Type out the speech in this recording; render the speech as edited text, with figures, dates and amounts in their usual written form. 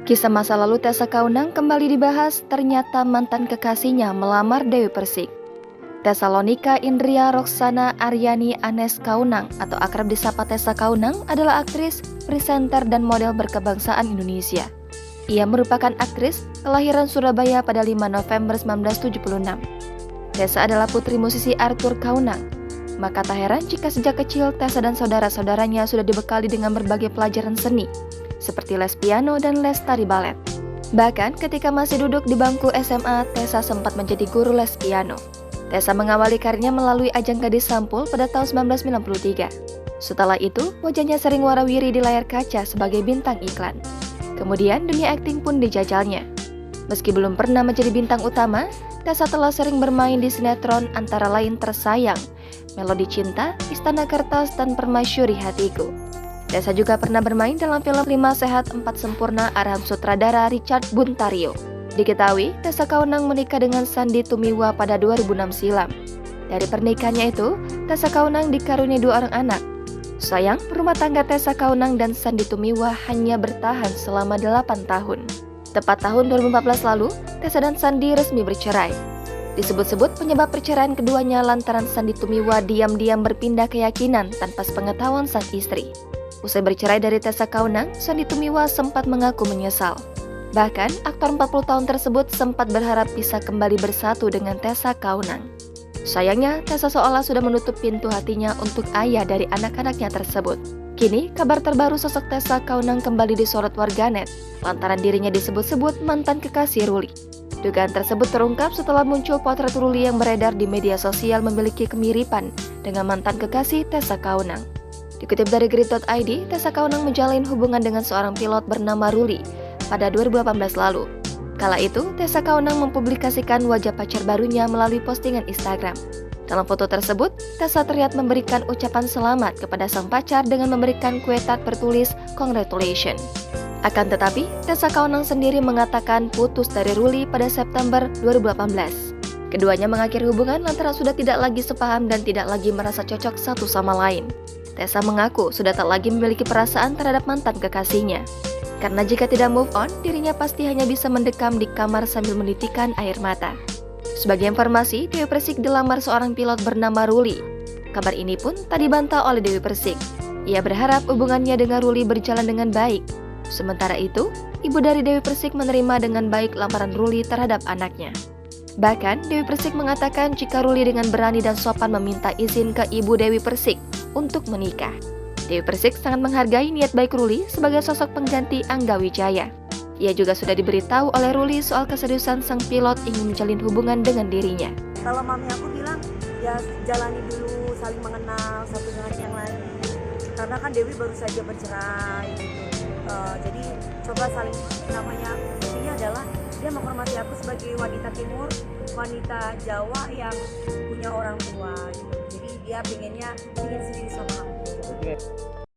Kisah masa lalu Tessa Kaunang kembali dibahas, ternyata mantan kekasihnya melamar Dewi Persik. Tessalonika Indria Roksana Aryani Anes Kaunang atau akrab disapa Tessa Kaunang adalah aktris, presenter, dan model berkebangsaan Indonesia. Ia merupakan aktris kelahiran Surabaya pada 5 November 1976. Tessa adalah putri musisi Arthur Kaunang. Maka tak heran jika sejak kecil Tessa dan saudara-saudaranya sudah dibekali dengan berbagai pelajaran seni, seperti les piano dan les tari balet. Bahkan ketika masih duduk di bangku SMA, Tessa sempat menjadi guru les piano. Tessa mengawali karirnya melalui ajang Gadis Sampul pada tahun 1993. Setelah itu, wajahnya sering warawiri di layar kaca sebagai bintang iklan. Kemudian dunia akting pun dijajalnya. Meski belum pernah menjadi bintang utama, Tessa telah sering bermain di sinetron antara lain Tersayang, Melodi Cinta, Istana Kertas, dan Permaisuri Hatiku. Tessa juga pernah bermain dalam film 5 Sehat 4 Sempurna arahan sutradara Richard Buntario. Diketahui, Tessa Kaunang menikah dengan Sandy Tumiwa pada 2006 silam. Dari pernikahannya itu, Tessa Kaunang dikaruniai 2 orang anak. Sayang, rumah tangga Tessa Kaunang dan Sandy Tumiwa hanya bertahan selama 8 tahun. Tepat tahun 2014 lalu, Tessa dan Sandy resmi bercerai. Disebut-sebut penyebab perceraian keduanya lantaran Sandy Tumiwa diam-diam berpindah keyakinan tanpa sepengetahuan sang istri. Usai bercerai dari Tessa Kaunang, Sandy Tumiwa sempat mengaku menyesal. Bahkan, aktor 40 tahun tersebut sempat berharap bisa kembali bersatu dengan Tessa Kaunang. Sayangnya, Tessa seolah sudah menutup pintu hatinya untuk ayah dari anak-anaknya tersebut. Kini, kabar terbaru sosok Tessa Kaunang kembali disorot warganet, lantaran dirinya disebut-sebut mantan kekasih Ruli. Dugaan tersebut terungkap setelah muncul potret Ruli yang beredar di media sosial memiliki kemiripan dengan mantan kekasih Tessa Kaunang. Dikutip dari Grid.id, Tessa Kaunang menjalin hubungan dengan seorang pilot bernama Ruli pada 2018 lalu. Kala itu, Tessa Kaunang mempublikasikan wajah pacar barunya melalui postingan Instagram. Dalam foto tersebut, Tessa terlihat memberikan ucapan selamat kepada sang pacar dengan memberikan kue tart bertulis "Congratulations". Akan tetapi, Tessa Kaunang sendiri mengatakan putus dari Ruli pada September 2018. Keduanya mengakhiri hubungan lantaran sudah tidak lagi sepaham dan tidak lagi merasa cocok satu sama lain. Tessa mengaku sudah tak lagi memiliki perasaan terhadap mantan kekasihnya. Karena jika tidak move on, dirinya pasti hanya bisa mendekam di kamar sambil menitikan air mata. Sebagai informasi, Dewi Persik dilamar seorang pilot bernama Ruli. Kabar ini pun tak dibantah oleh Dewi Persik. Ia berharap hubungannya dengan Ruli berjalan dengan baik. Sementara itu, ibu dari Dewi Persik menerima dengan baik lamaran Ruli terhadap anaknya. Bahkan, Dewi Persik mengatakan jika Ruli dengan berani dan sopan meminta izin ke ibu Dewi Persik untuk menikah. Dewi Persik sangat menghargai niat baik Ruli sebagai sosok pengganti Angga Wijaya. Ia juga sudah diberitahu oleh Ruli soal keseriusan sang pilot ingin menjalin hubungan dengan dirinya. Kalau mami aku bilang, ya jalani dulu, saling mengenal satu dengan yang lain. Karena kan Dewi baru saja bercerai gitu. Jadi coba saling, namanya intinya adalah dia menghormati aku sebagai wanita timur, wanita Jawa yang punya orang tua gitu. Jadi dia ingin sendiri sama aku.